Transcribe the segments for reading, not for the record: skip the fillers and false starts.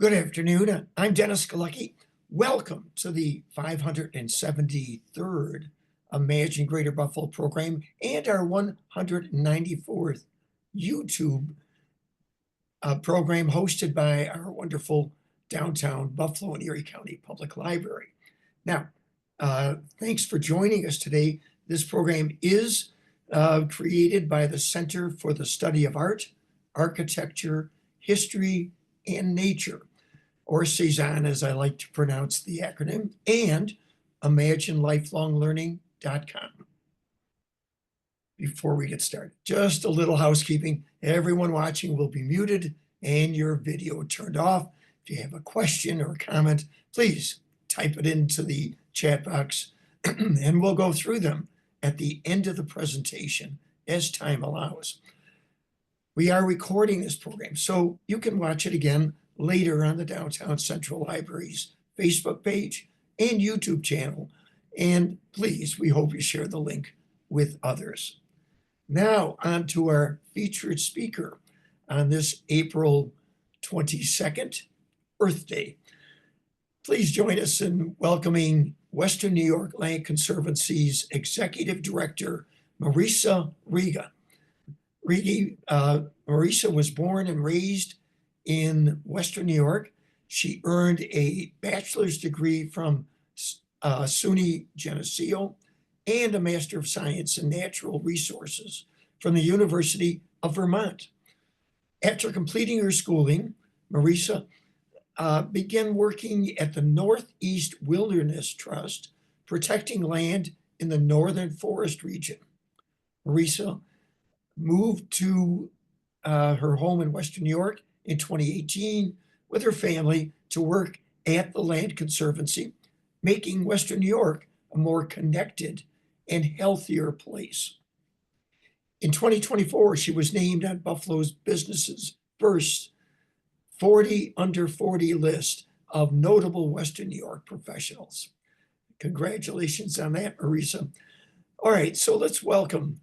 Good afternoon. I'm Dennis Galucki. Welcome to the 573rd Imagine Greater Buffalo program and our 194th YouTube program hosted by our wonderful downtown Buffalo and Erie County Public Library. Now, thanks for joining us today. This program is created by the Center for the Study of Art, Architecture, History, and Nature, or C-SAAHN as I like to pronounce the acronym, and ImagineLifelongLearning.com. Before we get started, just a little housekeeping. Everyone watching will be muted and your video turned off. If you have a question or a comment, please type it into the chat box and we'll go through them at the end of the presentation as time allows. We are recording this program, so you can watch it again later on the Downtown Central Library's Facebook page and YouTube channel. And please, we hope you share the link with others. Now on to our featured speaker on this April 22nd, Earth Day. Please join us in welcoming Western New York Land Conservancy's Executive Director, Marisa Riggi. Marisa was born and raised in Western New York. She earned a bachelor's degree from SUNY Geneseo and a Master of Science in Natural Resources from the University of Vermont. After completing her schooling, Marisa began working at the Northeast Wilderness Trust, protecting land in the Northern Forest region. Marisa moved to her home in Western New York in 2018 with her family to work at the Land Conservancy, making Western New York a more connected and healthier place. In 2024, she was named on Buffalo's Business's first 40 under 40 list of notable Western New York professionals. Congratulations on that, Marisa. All right, so let's welcome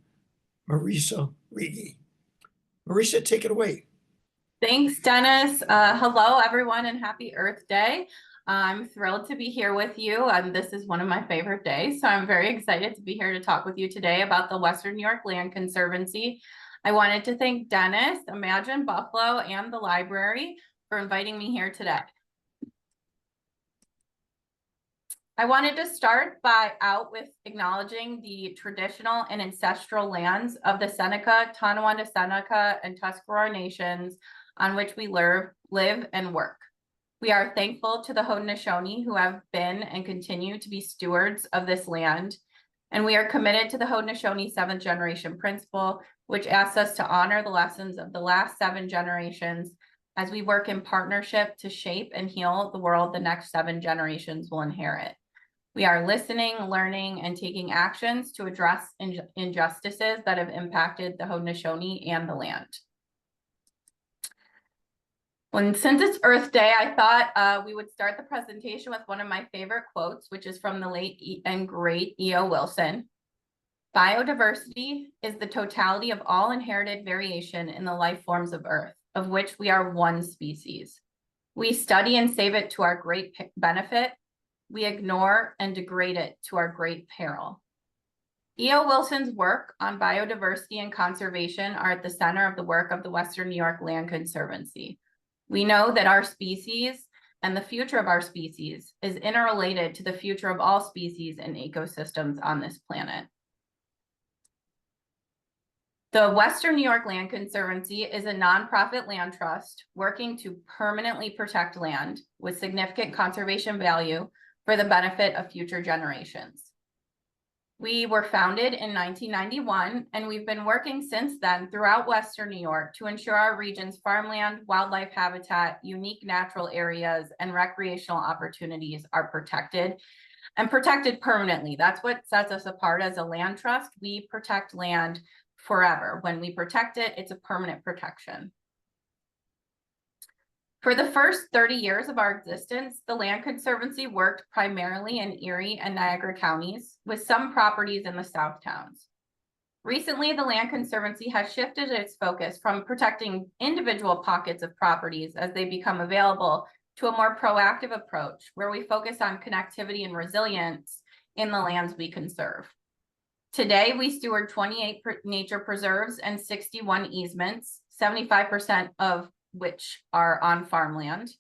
Marisa Riggi. Marisa, take it away. Thanks, Dennis. Hello, everyone, and happy Earth Day. I'm thrilled to be here with you. This is one of my favorite days, so I'm very excited to be here to talk with you today about the Western New York Land Conservancy. I wanted to thank Dennis, Imagine Buffalo, and the library for inviting me here today. I wanted to start out with acknowledging the traditional and ancestral lands of the Seneca, Tonawanda Seneca, and Tuscarora nations on which we live and work. We are thankful to the Haudenosaunee who have been and continue to be stewards of this land. And we are committed to the Haudenosaunee 7th generation principle, which asks us to honor the lessons of the last 7 generations as we work in partnership to shape and heal the world the next 7 generations will inherit. We are listening, learning, and taking actions to address injustices that have impacted the Haudenosaunee and the land. Since it's Earth Day, I thought we would start the presentation with one of my favorite quotes, which is from the late and great E.O. Wilson. Biodiversity is the totality of all inherited variation in the life forms of Earth, of which we are one species. We study and save it to our great benefit. We ignore and degrade it to our great peril. E.O. Wilson's work on biodiversity and conservation are at the center of the work of the Western New York Land Conservancy. We know that our species and the future of our species is interrelated to the future of all species and ecosystems on this planet. The Western New York Land Conservancy is a nonprofit land trust working to permanently protect land with significant conservation value for the benefit of future generations. We were founded in 1991, and we've been working since then throughout Western New York to ensure our region's farmland, wildlife habitat, unique natural areas, and recreational opportunities are protected and protected permanently. That's what sets us apart as a land trust. We protect land forever. When we protect it, it's a permanent protection. For the first 30 years of our existence, the Land Conservancy worked primarily in Erie and Niagara counties, with some properties in the South towns. Recently, the Land Conservancy has shifted its focus from protecting individual pockets of properties as they become available to a more proactive approach where we focus on connectivity and resilience in the lands we conserve. Today, we steward 28 nature preserves and 61 easements, 75% of which are on farmland.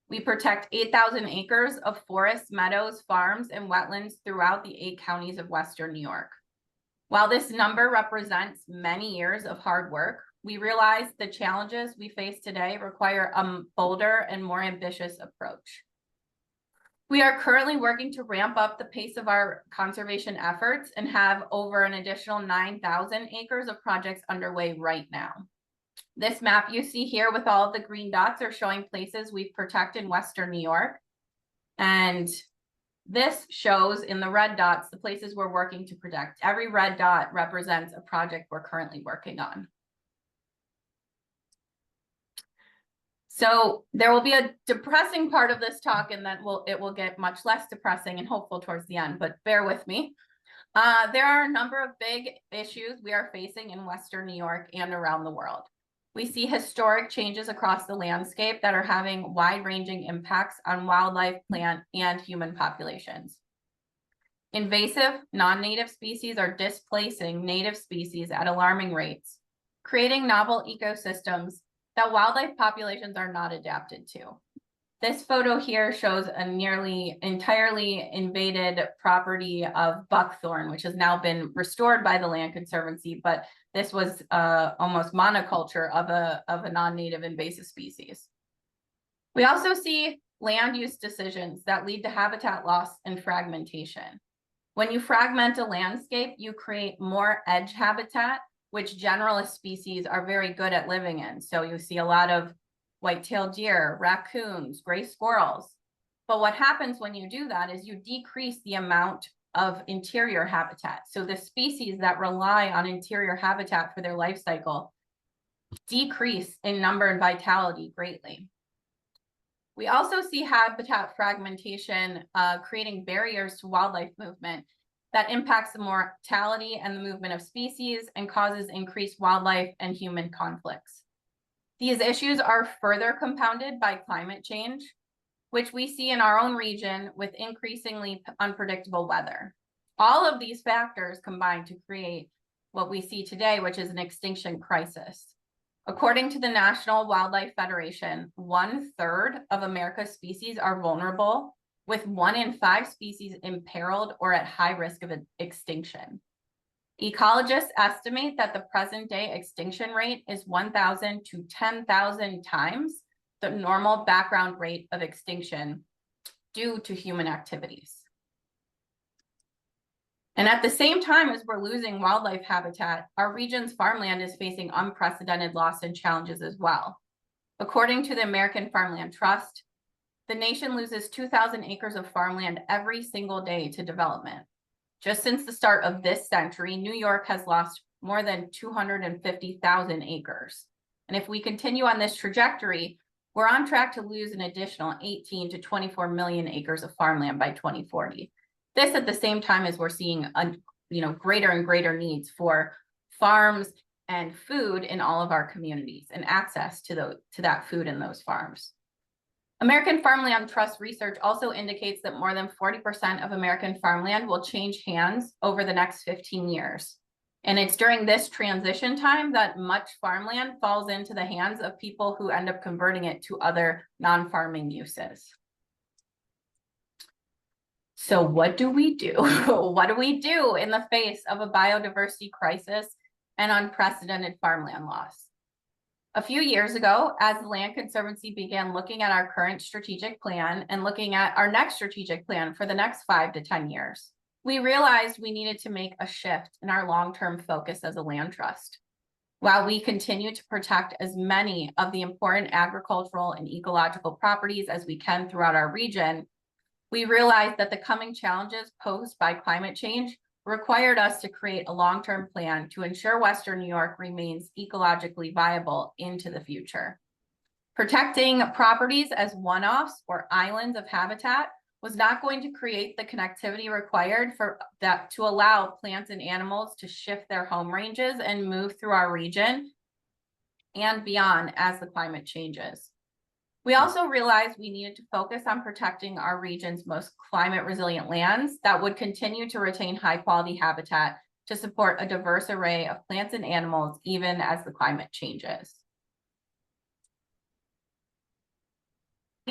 We protect 8,000 acres of forests, meadows, farms, and wetlands throughout the 8 counties of Western New York. While this number represents many years of hard work, we realize the challenges we face today require a bolder and more ambitious approach. We are currently working to ramp up the pace of our conservation efforts and have over an additional 9,000 acres of projects underway right now. This map you see here with all of the green dots are showing places we've protected in Western New York. And this shows in the red dots the places we're working to protect. Every red dot represents a project we're currently working on. So there will be a depressing part of this talk, and then it will get much less depressing and hopeful towards the end, but bear with me. There are a number of big issues we are facing in Western New York and around the world. We see historic changes across the landscape that are having wide-ranging impacts on wildlife, plant, and human populations. Invasive, non-native species are displacing native species at alarming rates, creating novel ecosystems that wildlife populations are not adapted to. This photo here shows a nearly entirely invaded property of buckthorn, which has now been restored by the Land Conservancy, but this was almost monoculture of a non-native invasive species. We also see land use decisions that lead to habitat loss and fragmentation. When you fragment a landscape, you create more edge habitat, which generalist species are very good at living in. So you see a lot of white-tailed deer, raccoons, gray squirrels. But what happens when you do that is you decrease the amount of interior habitat. So the species that rely on interior habitat for their life cycle decrease in number and vitality greatly. We also see habitat fragmentation creating barriers to wildlife movement that impacts the mortality and the movement of species and causes increased wildlife and human conflicts. These issues are further compounded by climate change, which we see in our own region with increasingly unpredictable weather. All of these factors combine to create what we see today, which is an extinction crisis. According to the National Wildlife Federation, 1/3 of America's species are vulnerable, with 1 in 5 species imperiled or at high risk of extinction. Ecologists estimate that the present day extinction rate is 1,000 to 10,000 times the normal background rate of extinction due to human activities. And at the same time as we're losing wildlife habitat, our region's farmland is facing unprecedented loss and challenges as well. According to the American Farmland Trust, the nation loses 2,000 acres of farmland every single day to development. Just since the start of this century, New York has lost more than 250,000 acres. And if we continue on this trajectory, we're on track to lose an additional 18 to 24 million acres of farmland by 2040. This at the same time as we're seeing greater and greater needs for farms and food in all of our communities and access to that food in those farms. American Farmland Trust research also indicates that more than 40% of American farmland will change hands over the next 15 years. And it's during this transition time that much farmland falls into the hands of people who end up converting it to other non-farming uses. So what do we do? What do we do in the face of a biodiversity crisis and unprecedented farmland loss? A few years ago, as the Land Conservancy began looking at our current strategic plan and looking at our next strategic plan for the next 5 to 10 years, we realized we needed to make a shift in our long-term focus as a land trust. While we continue to protect as many of the important agricultural and ecological properties as we can throughout our region, we realized that the coming challenges posed by climate change required us to create a long-term plan to ensure Western New York remains ecologically viable into the future. Protecting properties as one-offs or islands of habitat was not going to create the connectivity required for that to allow plants and animals to shift their home ranges and move through our region and beyond as the climate changes. We also realized we needed to focus on protecting our region's most climate resilient lands that would continue to retain high quality habitat to support a diverse array of plants and animals, even as the climate changes.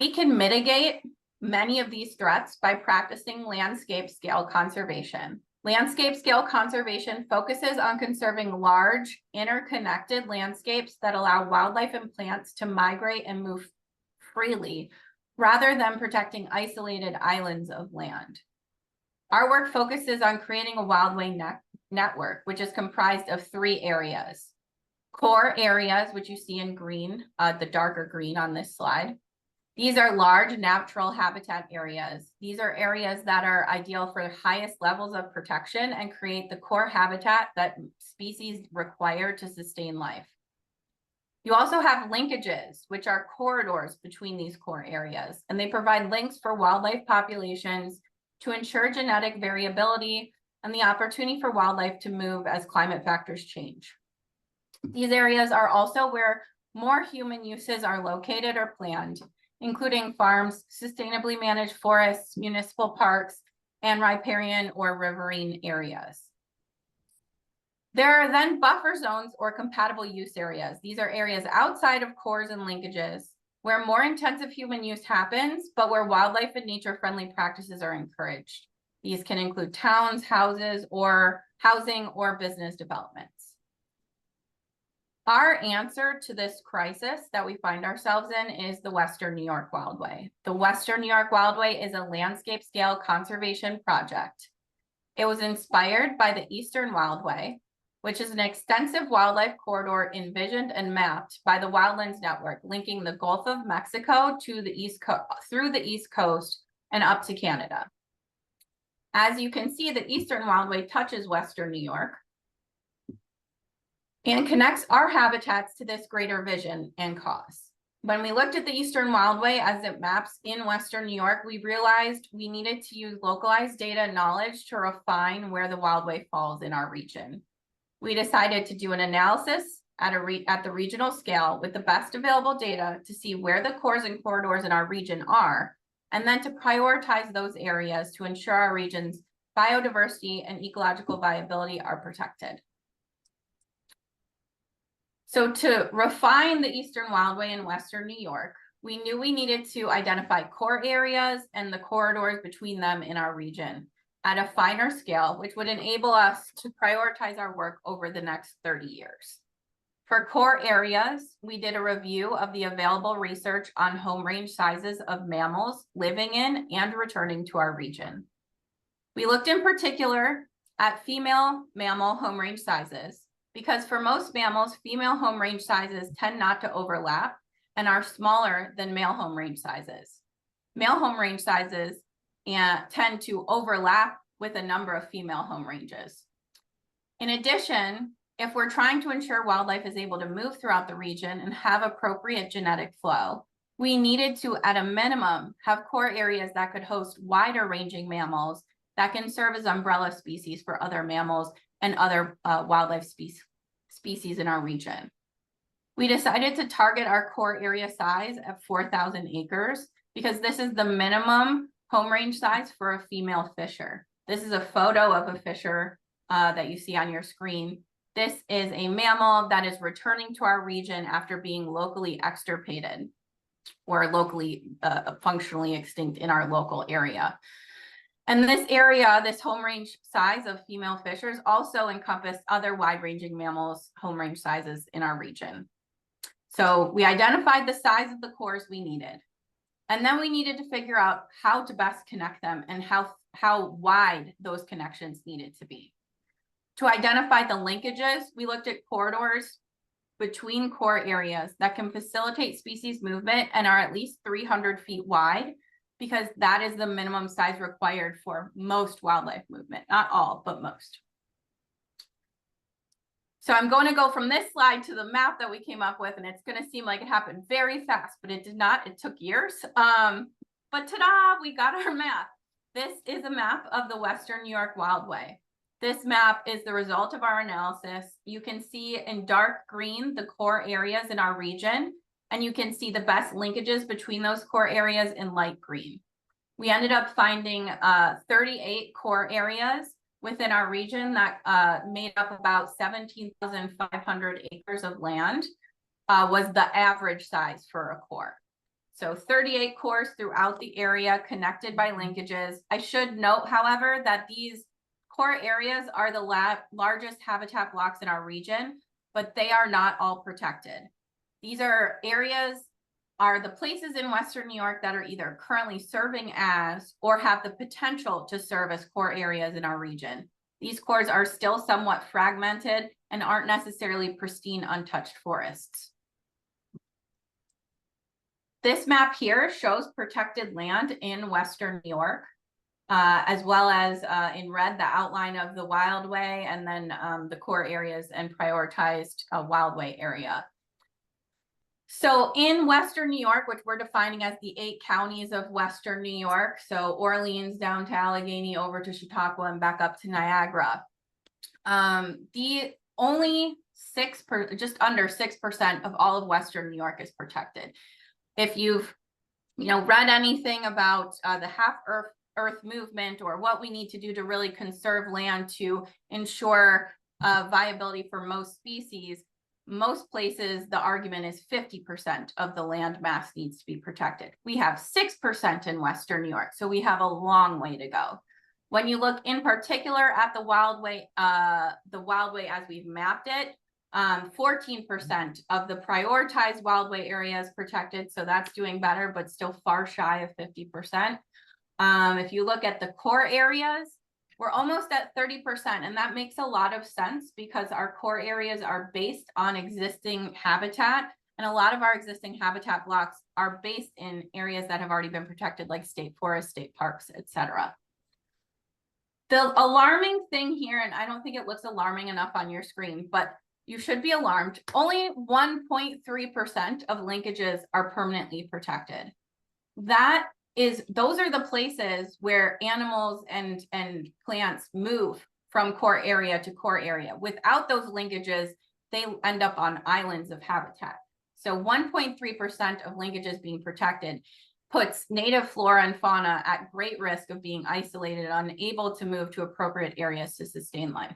We can mitigate many of these threats by practicing landscape scale conservation. Landscape scale conservation focuses on conserving large, interconnected landscapes that allow wildlife and plants to migrate and move freely, rather than protecting isolated islands of land. Our work focuses on creating a wildway network, which is comprised of 3 areas. Core areas, which you see in green, the darker green on this slide. These are large natural habitat areas. These are areas that are ideal for the highest levels of protection and create the core habitat that species require to sustain life. You also have linkages, which are corridors between these core areas, and they provide links for wildlife populations to ensure genetic variability and the opportunity for wildlife to move as climate factors change. These areas are also where more human uses are located or planned, including farms, sustainably managed forests, municipal parks, and riparian or riverine areas. There are then buffer zones or compatible use areas. These are areas outside of cores and linkages where more intensive human use happens, but where wildlife and nature-friendly practices are encouraged. These can include towns, houses, or housing or business developments. Our answer to this crisis that we find ourselves in is the Western New York Wildway. The Western New York Wildway is a landscape scale conservation project. It was inspired by the Eastern Wildway, which is an extensive wildlife corridor envisioned and mapped by the Wildlands Network, linking the Gulf of Mexico to the East Coast, through the East Coast and up to Canada. As you can see, the Eastern Wildway touches Western New York and connects our habitats to this greater vision and cause. When we looked at the Eastern Wildway as it maps in Western New York, we realized we needed to use localized data and knowledge to refine where the Wildway falls in our region. We decided to do an analysis at the regional scale with the best available data to see where the cores and corridors in our region are, and then to prioritize those areas to ensure our region's biodiversity and ecological viability are protected. So to refine the Eastern Wildway in Western New York, we knew we needed to identify core areas and the corridors between them in our region at a finer scale, which would enable us to prioritize our work over the next 30 years. For core areas, we did a review of the available research on home range sizes of mammals living in and returning to our region. We looked in particular at female mammal home range sizes, because for most mammals, female home range sizes tend not to overlap and are smaller than male home range sizes. Male home range sizes tend to overlap with a number of female home ranges. In addition, if we're trying to ensure wildlife is able to move throughout the region and have appropriate genetic flow, we needed to, at a minimum, have core areas that could host wider ranging mammals that can serve as umbrella species for other mammals and other wildlife species in our region. We decided to target our core area size at 4,000 acres because this is the minimum home range size for a female fisher. This is a photo of a fisher that you see on your screen. This is a mammal that is returning to our region after being locally extirpated or locally functionally extinct in our local area. And this area, this home range size of female fishers also encompass other wide-ranging mammals' home range sizes in our region. So we identified the size of the cores we needed. And then we needed to figure out how to best connect them and how wide those connections needed to be. To identify the linkages, we looked at corridors between core areas that can facilitate species movement and are at least 300 feet wide, because that is the minimum size required for most wildlife movement, not all, but most. So I'm going to go from this slide to the map that we came up with, and it's going to seem like it happened very fast, but it did not. It took years. But ta-da, we got our map. This is a map of the Western New York Wildway. This map is the result of our analysis. You can see in dark green the core areas in our region, And you can see the best linkages between those core areas in light green. We ended up finding 38 core areas within our region that made up about 17,500 acres of land, was the average size for a core. So 38 cores throughout the area connected by linkages. I should note, however, that these core areas are the largest habitat blocks in our region, but they are not all protected. These are the places in Western New York that are either currently serving as or have the potential to serve as core areas in our region. These cores are still somewhat fragmented and aren't necessarily pristine, untouched forests. This map here shows protected land in Western New York, as well as in red, the outline of the wildway, and then the core areas and prioritized wildway area. So in Western New York, which we're defining as the 8 counties of Western New York, so Orleans down to Allegheny, over to Chautauqua, and back up to Niagara, the only just under 6% of all of Western New York is protected. If you've read anything about the half Earth movement, or what we need to do to really conserve land to ensure viability for most species, most places the argument is 50% of the land mass needs to be protected. We have 6% in Western New York, so we have a long way to go. When you look in particular at the wildway as we've mapped it, 14% of the prioritized wildway area is protected, so that's doing better, but still far shy of 50%. If you look at the core areas, we're almost at 30%, and that makes a lot of sense because our core areas are based on existing habitat, and a lot of our existing habitat blocks are based in areas that have already been protected, like state forests, state parks, etc. The alarming thing here, and I don't think it looks alarming enough on your screen, but you should be alarmed, only 1.3% of linkages are permanently protected. Those are the places where animals and plants move from core area to core area. Without those linkages, they end up on islands of habitat. So 1.3% of linkages being protected puts native flora and fauna at great risk of being isolated, unable to move to appropriate areas to sustain life.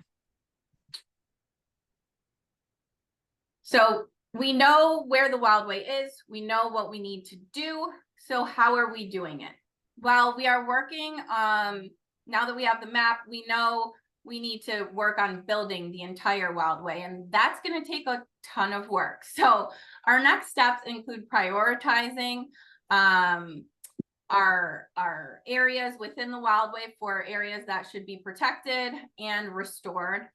So we know where the wildway is, we know what we need to do. So how are we doing it? Well, we are working, now that we have the map, we know we need to work on building the entire wildway, and that's going to take a ton of work. So our next steps include prioritizing our areas within the wildway for areas that should be protected and restored,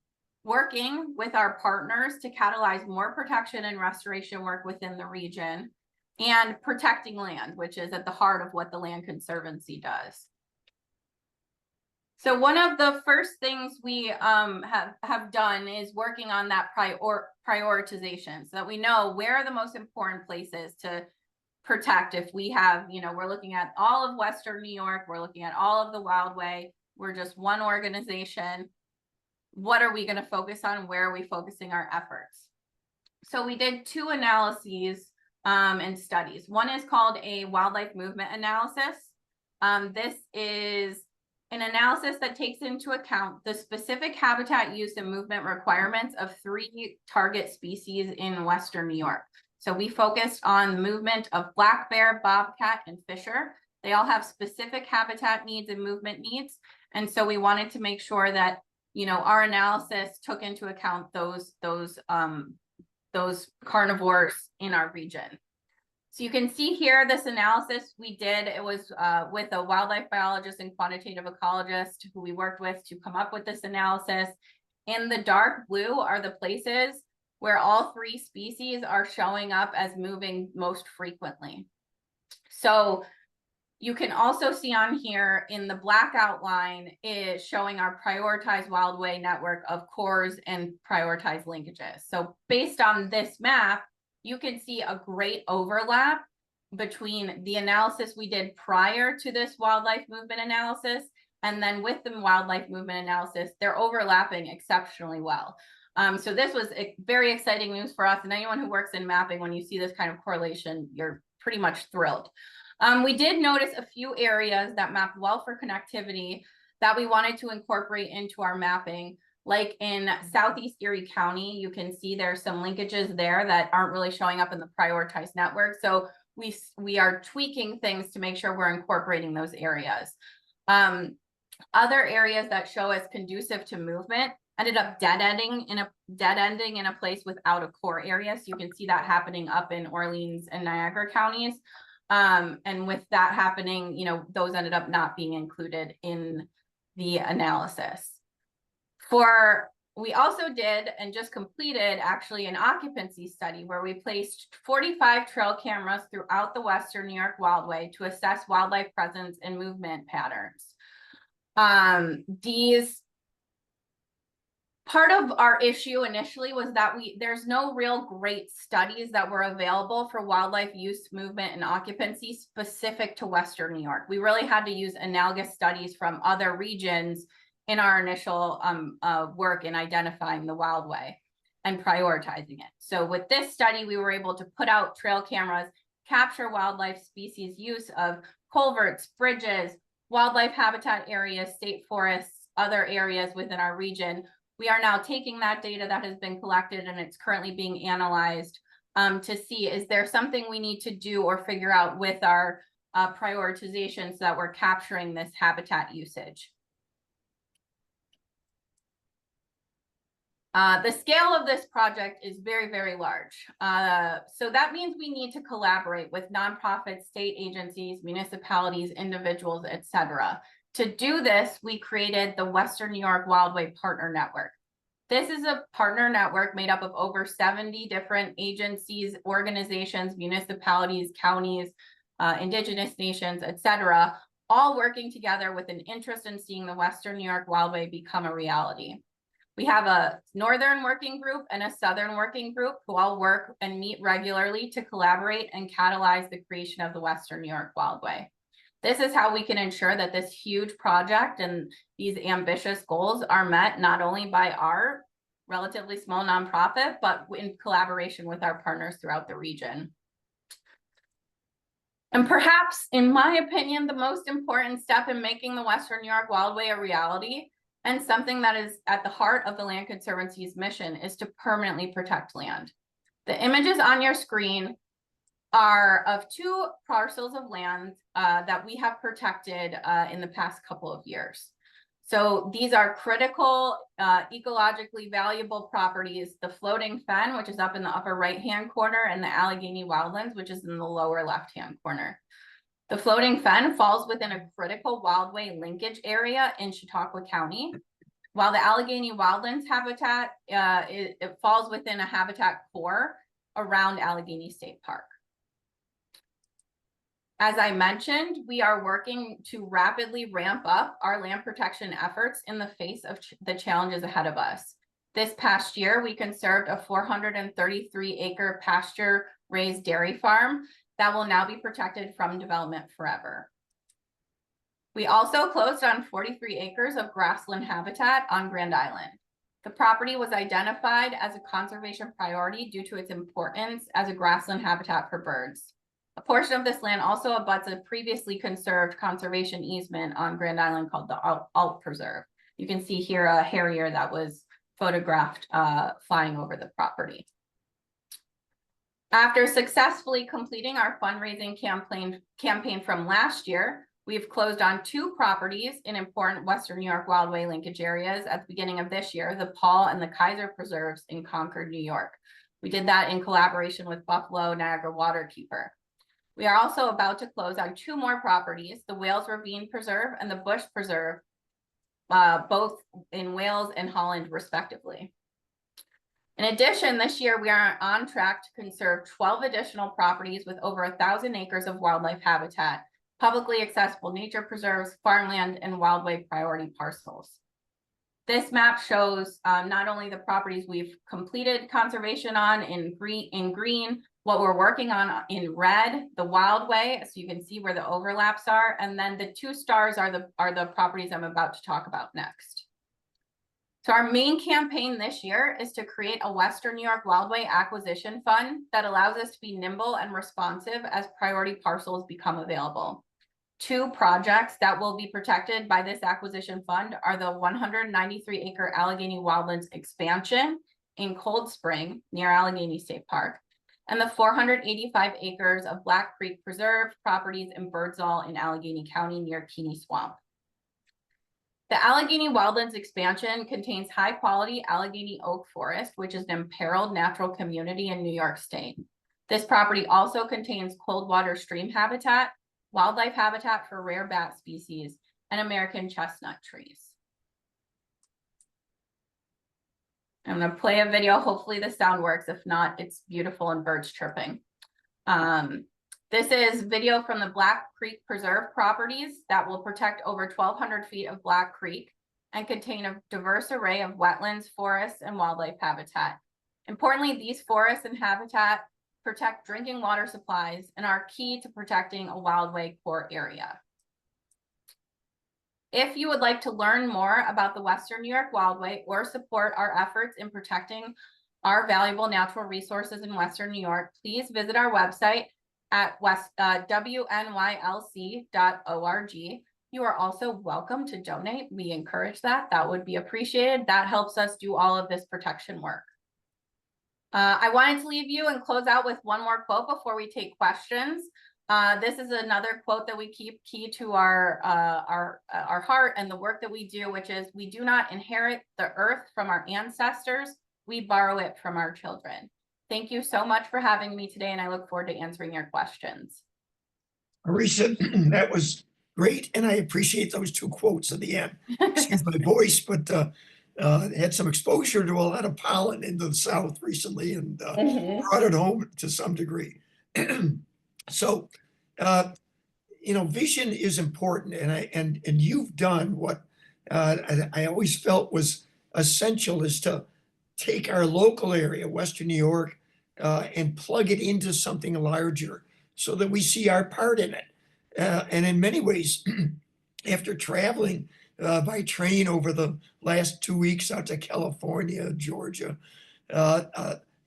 working with our partners to catalyze more protection and restoration work within the region, and protecting land, which is at the heart of what the Land Conservancy does. So one of the first things we have done is working on that prioritization, so that we know where are the most important places to protect. If we have, we're looking at all of Western New York, we're looking at all of the wildway, we're just one organization. What are we going to focus on? Where are we focusing our efforts? So we did 2 analyses and studies. One is called a wildlife movement analysis. This is an analysis that takes into account the specific habitat use and movement requirements of 3 target species in Western New York. So we focused on the movement of black bear, bobcat, and fisher. They all have specific habitat needs and movement needs. And so we wanted to make sure that, our analysis took into account those carnivores in our region. So you can see here, this analysis we did, it was with a wildlife biologist and quantitative ecologist who we worked with to come up with this analysis. In the dark blue are the places where all 3 species are showing up as moving most frequently. So you can also see on here in the black outline is showing our prioritized wildway network of cores and prioritized linkages. So based on this map, you can see a great overlap between the analysis we did prior to this wildlife movement analysis, and then with the wildlife movement analysis, they're overlapping exceptionally well. So this was very exciting news for us, and anyone who works in mapping, when you see this kind of correlation, you're pretty much thrilled. We did notice a few areas that mapped well for connectivity that we wanted to incorporate into our mapping. Like in Southeast Erie County, you can see there's some linkages there that aren't really showing up in the prioritized network. So we are tweaking things to make sure we're incorporating those areas. Other areas that show as conducive to movement ended up dead ending in a place without a core area. So you can see that happening up in Orleans and Niagara counties. And with that happening, those ended up not being included in the analysis. We also did and just completed actually an occupancy study where we placed 45 trail cameras throughout the Western New York Wildway to assess wildlife presence and movement patterns. Part of our issue initially was that there's no real great studies that were available for wildlife use, movement, and occupancy specific to Western New York. We really had to use analogous studies from other regions in our initial work in identifying the wildway and prioritizing it. So with this study, we were able to put out trail cameras, capture wildlife species use of culverts, bridges, wildlife habitat areas, state forests, other areas within our region. We are now taking that data that has been collected and it's currently being analyzed to see, is there something we need to do or figure out with our prioritization so that we're capturing this habitat usage. The scale of this project is very, very large. So that means we need to collaborate with nonprofits, state agencies, municipalities, individuals, etc. To do this, we created the Western New York Wildway Partner Network. This is a partner network made up of over 70 different agencies, organizations, municipalities, counties, indigenous nations, etc., all working together with an interest in seeing the Western New York Wildway become a reality. We have a Northern working group and a Southern working group who all work and meet regularly to collaborate and catalyze the creation of the Western New York Wildway. This is how we can ensure that this huge project and these ambitious goals are met not only by our relatively small nonprofit, but in collaboration with our partners throughout the region. And perhaps, in my opinion, the most important step in making the Western New York Wildway a reality and something that is at the heart of the Land Conservancy's mission is to permanently protect land. The images on your screen are of 2 parcels of land that we have protected in the past couple of years. So these are critical, ecologically valuable properties: the Floating Fen, which is up in the upper right-hand corner, and the Allegheny Wildlands, which is in the lower left-hand corner. The Floating Fen falls within a critical wildway linkage area in Chautauqua County, while the Allegheny Wildlands habitat, it falls within a habitat core around Allegheny State Park. As I mentioned, we are working to rapidly ramp up our land protection efforts in the face of the challenges ahead of us. This past year, we conserved a 433-acre pasture-raised dairy farm that will now be protected from development forever. We also closed on 43 acres of grassland habitat on Grand Island. The property was identified as a conservation priority due to its importance as a grassland habitat for birds. A portion of this land also abuts a previously conserved conservation easement on Grand Island called the Alt Preserve. You can see here a harrier that was photographed flying over the property. After successfully completing our fundraising campaign from last year, we've closed on 2 properties in important Western New York Wildway linkage areas at the beginning of this year, the Paul and the Kaiser Preserves in Concord, New York. We did that in collaboration with Buffalo Niagara Waterkeeper. We are also about to close on 2 more properties, the Wales Ravine Preserve and the Bush Preserve, both in Wales and Holland, respectively. In addition, this year we are on track to conserve 12 additional properties with over 1,000 acres of wildlife habitat, publicly accessible nature preserves, farmland, and wildlife priority parcels. This map shows not only the properties we've completed conservation on in green, what we're working on in red, the wildway, so you can see where the overlaps are, and then the 2 stars are the properties I'm about to talk about next. So our main campaign this year is to create a Western New York Wildway Acquisition Fund that allows us to be nimble and responsive as priority parcels become available. 2 projects that will be protected by this acquisition fund are the 193-acre Allegheny Wildlands expansion in Cold Spring near Allegheny State Park, and the 485 acres of Black Creek Preserve properties in Birdsall in Allegheny County near Keeney Swamp. The Allegheny Wildlands expansion contains high-quality Allegheny oak forest, which is an imperiled natural community in New York State. This property also contains cold water stream habitat, wildlife habitat for rare bat species, and American chestnut trees. I'm going to play a video. Hopefully the sound works. If not, it's beautiful and birds chirping. This is video from the Black Creek Preserve properties that will protect over 1,200 feet of Black Creek and contain a diverse array of wetlands, forests, and wildlife habitat. Importantly, these forests and habitat protect drinking water supplies and are key to protecting a wildway core area. If you would like to learn more about the Western New York Wildway or support our efforts in protecting our valuable natural resources in Western New York, please visit our website at WNYLC.org. You are also welcome to donate. We encourage that. That would be appreciated. That helps us do all of this protection work. I wanted to leave you and close out with one more quote before we take questions. This is another quote that we keep key to our heart and the work that we do, which is, "We do not inherit the earth from our ancestors. We borrow it from our children." Thank you so much for having me today, and I look forward to answering your questions. Marisa, that was great, and I appreciate those 2 quotes at the end. Excuse my voice, but had some exposure to a lot of pollen in the South recently, and brought it home to some degree. So, vision is important, and you've done what I always felt was essential, is to take our local area, Western New York, and plug it into something larger so that we see our part in it. And in many ways, after traveling by train over the last 2 weeks out to California, Georgia,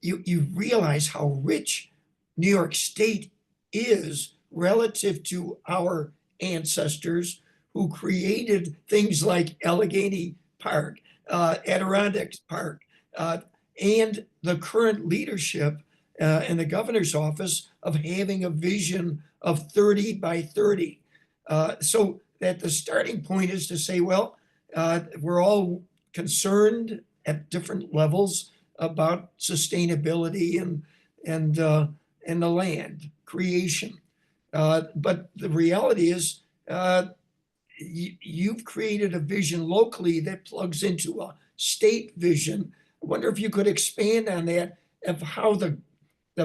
you realize how rich New York State is relative to our ancestors who created things like Allegheny Park, Adirondack Park, and the current leadership in the governor's office of having a vision of 30 by 30. So that the starting point is to say, well, we're all concerned at different levels about sustainability and the land creation. But the reality is, you've created a vision locally that plugs into a state vision. I wonder if you could expand on that, of how the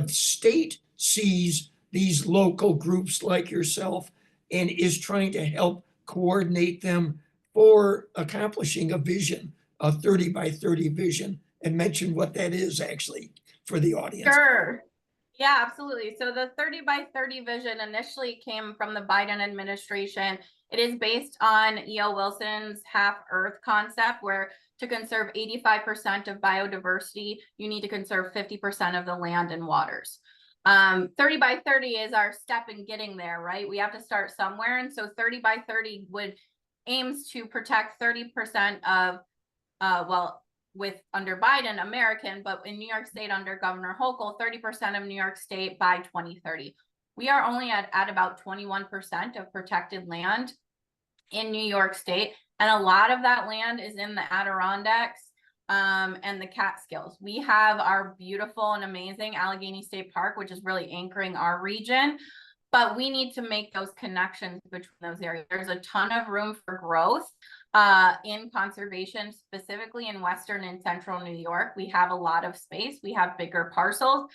state sees these local groups like yourself and is trying to help coordinate them for accomplishing a vision, a 30 by 30 vision, and mention what that is actually for the audience. Sure. Yeah, absolutely. So the 30 by 30 vision initially came from the Biden administration. It is based on E.O. Wilson's half Earth concept, where to conserve 85% of biodiversity, you need to conserve 50% of the land and waters. 30 by 30 is our step in getting there, right? We have to start somewhere. And so 30 by 30 aims to protect 30% of, with under Biden, American, but in New York State under Governor Hochul, 30% of New York State by 2030. We are only at about 21% of protected land in New York State. And a lot of that land is in the Adirondacks and the Catskills. We have our beautiful and amazing Allegheny State Park, which is really anchoring our region. But we need to make those connections between those areas. There's a ton of room for growth in conservation, specifically in Western and Central New York. We have a lot of space. We have bigger parcels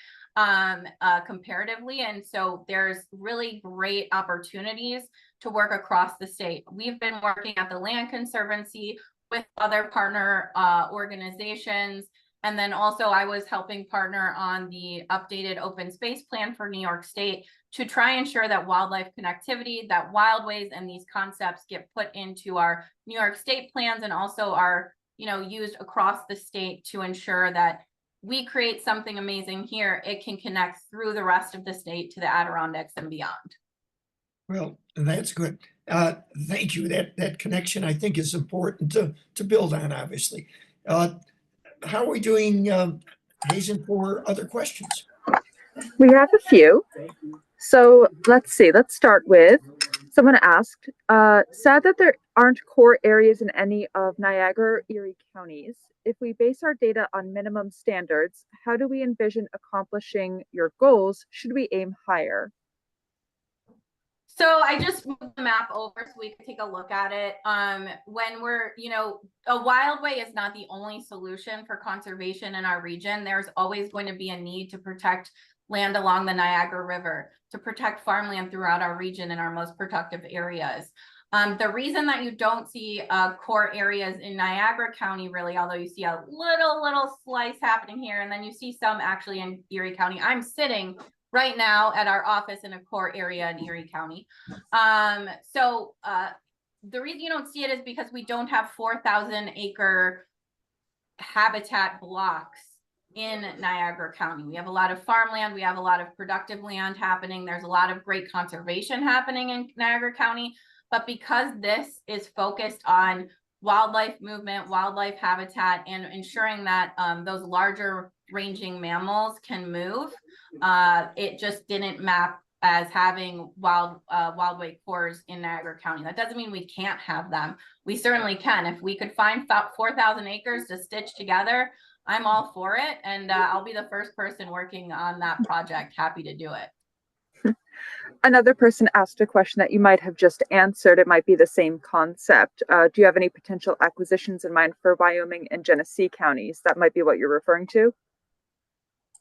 comparatively. And so there's really great opportunities to work across the state. We've been working at the Land Conservancy with other partner organizations. And then also I was helping partner on the updated open space plan for New York State to try and ensure that wildlife connectivity, that wildways and these concepts get put into our New York State plans and also our used across the state to ensure that we create something amazing here. It can connect through the rest of the state to the Adirondacks and beyond. Well, that's good. Thank you. That connection, I think, is important to build on, obviously. How are we doing, Hazen, for other questions? We have a few. So let's see. Let's start with someone asked, sad that there aren't core areas in any of Niagara or Erie counties. If we base our data on minimum standards, how do we envision accomplishing your goals? Should we aim higher? So I just moved the map over so we could take a look at it. When we're, a wildway is not the only solution for conservation in our region. There's always going to be a need to protect land along the Niagara River, to protect farmland throughout our region in our most productive areas. The reason that you don't see core areas in Niagara County, really, although you see a little slice happening here, and then you see some actually in Erie County. I'm sitting right now at our office in a core area in Erie County. The reason you don't see it is because we don't have 4,000 acre habitat blocks in Niagara County. We have a lot of farmland. We have a lot of productive land happening. There's a lot of great conservation happening in Niagara County. But because this is focused on wildlife movement, wildlife habitat, and ensuring that those larger ranging mammals can move, it just didn't map as having wildway cores in Niagara County. That doesn't mean we can't have them. We certainly can. If we could find 4,000 acres to stitch together, I'm all for it. And I'll be the first person working on that project. Happy to do it. Another person asked a question that you might have just answered. It might be the same concept. Do you have any potential acquisitions in mind for Wyoming and Genesee counties? That might be what you're referring to.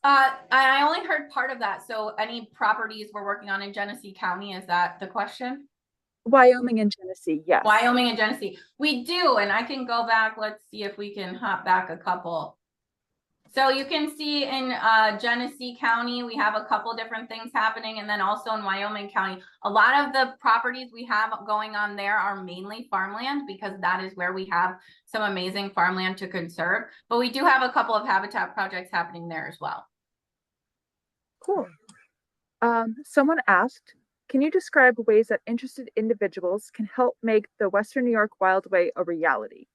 I only heard part of that. So any properties we're working on in Genesee County, is that the question? Wyoming and Genesee, yes. Wyoming and Genesee. We do, and I can go back. Let's see if we can hop back a couple. So you can see in Genesee County, we have a couple different things happening. And then also in Wyoming County, a lot of the properties we have going on there are mainly farmland, because that is where we have some amazing farmland to conserve. But we do have a couple of habitat projects happening there as well. Cool. Someone asked, can you describe ways that interested individuals can help make the Western New York Wildway a reality?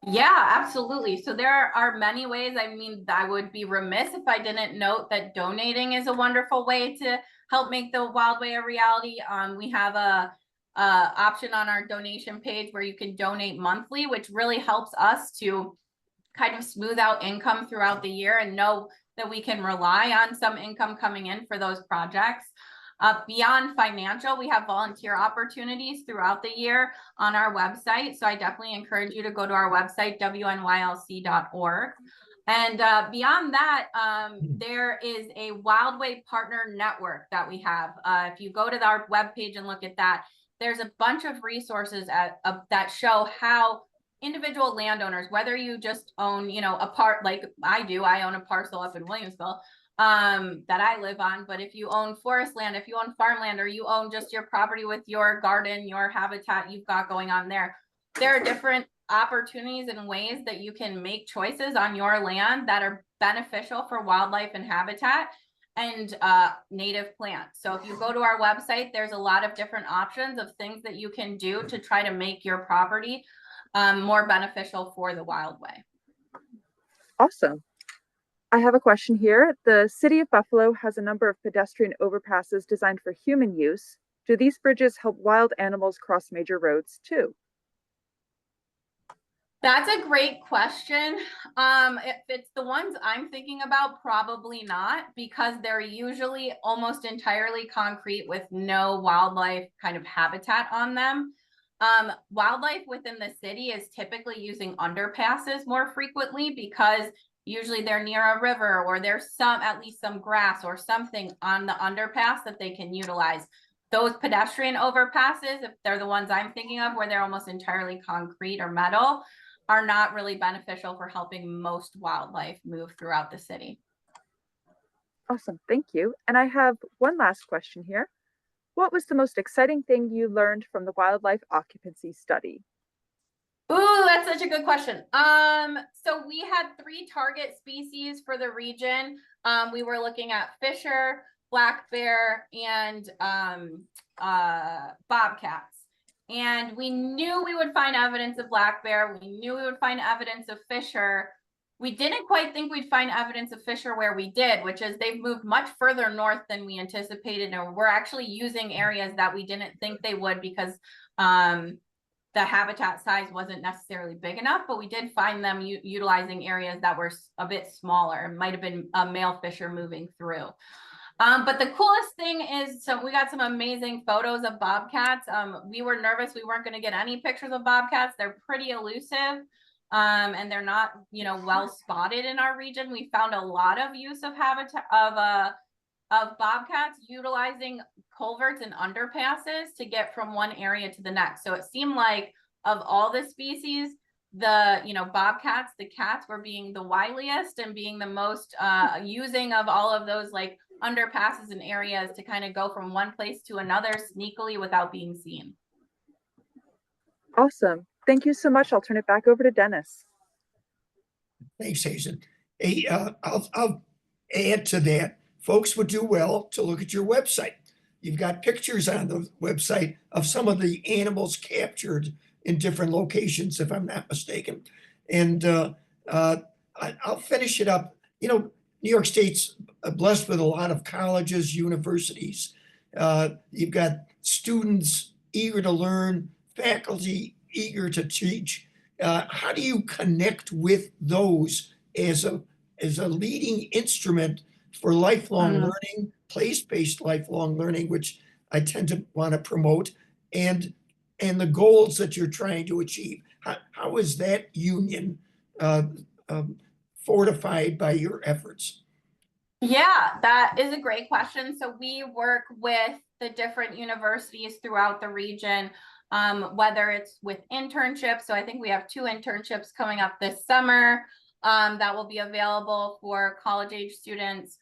Yeah, absolutely. So there are many ways. I mean, I would be remiss if I didn't note that donating is a wonderful way to help make the Wildway a reality. We have a option on our donation page where you can donate monthly, which really helps us to kind of smooth out income throughout the year and know that we can rely on some income coming in for those projects. Beyond financial, we have volunteer opportunities throughout the year on our website. So I definitely encourage you to go to our website, wnylc.org. And beyond that, there is a Wildway Partner Network that we have. If you go to our webpage and look at that, there's a bunch of resources that show how individual landowners, whether you just own, a part like I do, I own a parcel up in Williamsville that I live on. But if you own forest land, if you own farmland, or you own just your property with your garden, your habitat you've got going on there are different opportunities and ways that you can make choices on your land that are beneficial for wildlife and habitat and native plants. So if you go to our website, there's a lot of different options of things that you can do to try to make your property more beneficial for the wildway. Awesome. I have a question here. The city of Buffalo has a number of pedestrian overpasses designed for human use. Do these bridges help wild animals cross major roads too? That's a great question. If it's the ones I'm thinking about, probably not, because they're usually almost entirely concrete with no wildlife kind of habitat on them. Wildlife within the city is typically using underpasses more frequently because usually they're near a river, or there's at least some grass or something on the underpass that they can utilize. Those pedestrian overpasses, if they're the ones I'm thinking of, where they're almost entirely concrete or metal, are not really beneficial for helping most wildlife move throughout the city. Awesome, thank you. And I have one last question here. What was the most exciting thing you learned from the wildlife occupancy study? Ooh, that's such a good question. So we had 3 target species for the region. We were looking at fisher, black bear, and bobcats. And we knew we would find evidence of black bear. We knew we would find evidence of fisher. We didn't quite think we'd find evidence of fisher where we did, which is they've moved much further north than we anticipated. And we're actually using areas that we didn't think they would because the habitat size wasn't necessarily big enough, but we did find them utilizing areas that were a bit smaller. It might have been a male fisher moving through. But the coolest thing is, so we got some amazing photos of bobcats. We were nervous we weren't going to get any pictures of bobcats. They're pretty elusive, and they're not, well spotted in our region. We found a lot of use of habitat of bobcats utilizing culverts and underpasses to get from one area to the next. So it seemed like of all the species, the bobcats, the cats were being the wiliest and being the most using of all of those like underpasses and areas to kind of go from one place to another sneakily without being seen. Awesome. Thank you so much. I'll turn it back over to Dennis. Thanks, Hazen. Hey, I'll add to that. Folks would do well to look at your website. You've got pictures on the website of some of the animals captured in different locations, if I'm not mistaken. And I'll finish it up. New York State's blessed with a lot of colleges, universities. You've got students eager to learn, faculty eager to teach. How do you connect with those as a leading instrument for lifelong learning, place-based lifelong learning, which I tend to want to promote, and the goals that you're trying to achieve? How is that union fortified by your efforts? Yeah, that is a great question. So we work with the different universities throughout the region, whether it's with internships. So I think we have 2 internships coming up this summer that will be available for college age students.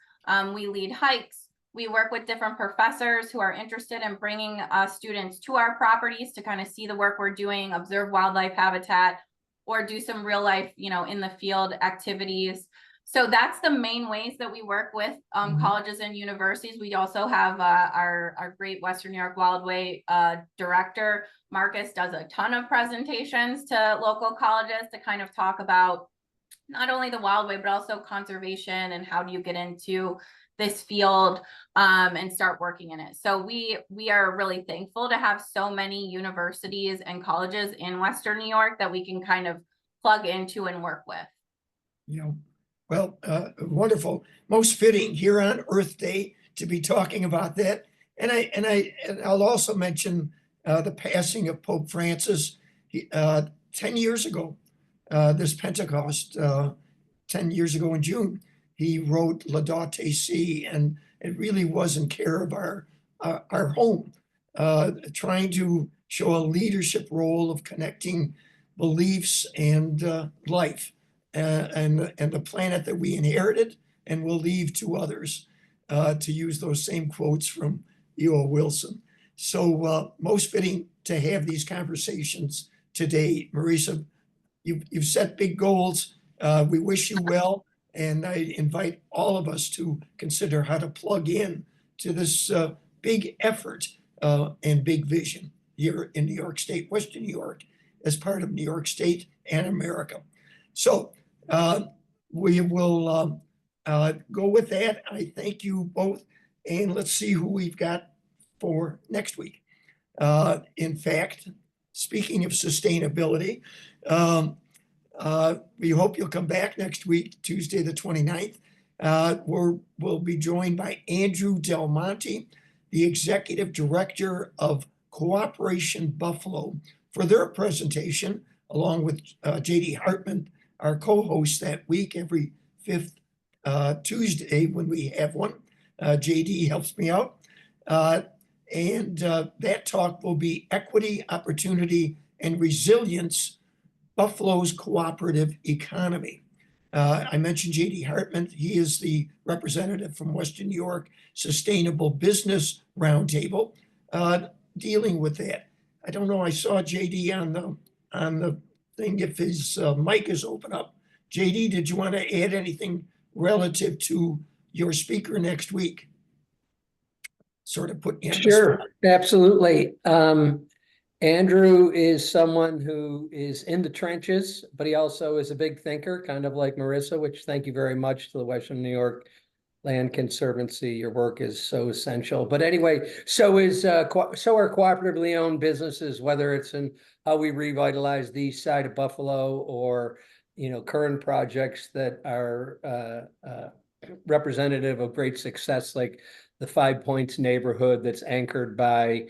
We lead hikes. We work with different professors who are interested in bringing students to our properties to kind of see the work we're doing, observe wildlife habitat, or do some real life, in the field activities. So that's the main ways that we work with colleges and universities. We also have our great Western New York Wildway director, Marcus, does a ton of presentations to local colleges to kind of talk about not only the wildway, but also conservation and how do you get into this field and start working in it. So we are really thankful to have so many universities and colleges in Western New York that we can kind of plug into and work with. Well, wonderful. Most fitting here on Earth Day to be talking about that. And I'll also mention the passing of Pope Francis 10 years ago. This Pentecost, 10 years ago in June, he wrote Laudate Si, and it really was in care of our home, trying to show a leadership role of connecting beliefs and life. And the planet that we inherited and will leave to others, to use those same quotes from E.O. Wilson. So most fitting to have these conversations today. Marisa, you've set big goals. We wish you well, and I invite all of us to consider how to plug in to this big effort and big vision here in New York State, Western New York, as part of New York State and America. So we will go with that. I thank you both, and let's see who we've got for next week. In fact, speaking of sustainability, we hope you'll come back next week, Tuesday the 29th. We'll be joined by Andrew Del Monte, the Executive Director of Cooperation Buffalo, for their presentation, along with J.D. Hartman, our co-host that week, every 5th Tuesday when we have one. J.D. helps me out. And that talk will be Equity, Opportunity, and Resilience, Buffalo's Cooperative Economy. I mentioned J.D. Hartman. He is the representative from Western New York Sustainable Business Roundtable, dealing with that. I don't know, I saw J.D. on the thing if his mic is open up. JD, did you want to add anything relative to your speaker next week? Sort of put you on the Sure, spot. absolutely. Andrew is someone who is in the trenches, but he also is a big thinker, kind of like Marisa, which thank you very much to the Western New York Land Conservancy. Your work is so essential. But anyway, so are cooperatively owned businesses, whether it's in how we revitalize the east side of Buffalo or, current projects that are representative of great success, like the 5 Points neighborhood that's anchored by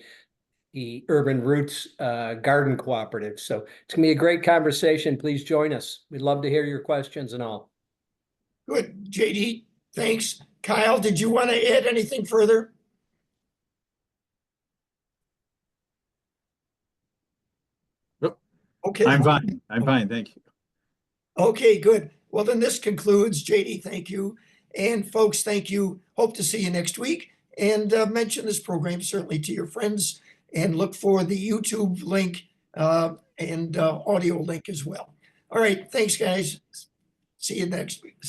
the Urban Roots Garden Cooperative. So it's gonna be a great conversation. Please join us. We'd love to hear your questions and all. Good, JD, thanks. Kyle, did you want to add anything further? Nope. Okay. I'm fine. I'm fine. Thank you. Okay, good. Well, then this concludes. JD, thank you. And folks, thank you. Hope to see you next week. And mention this program certainly to your friends and look for the YouTube link and audio link as well. All right, thanks, guys. See you next week.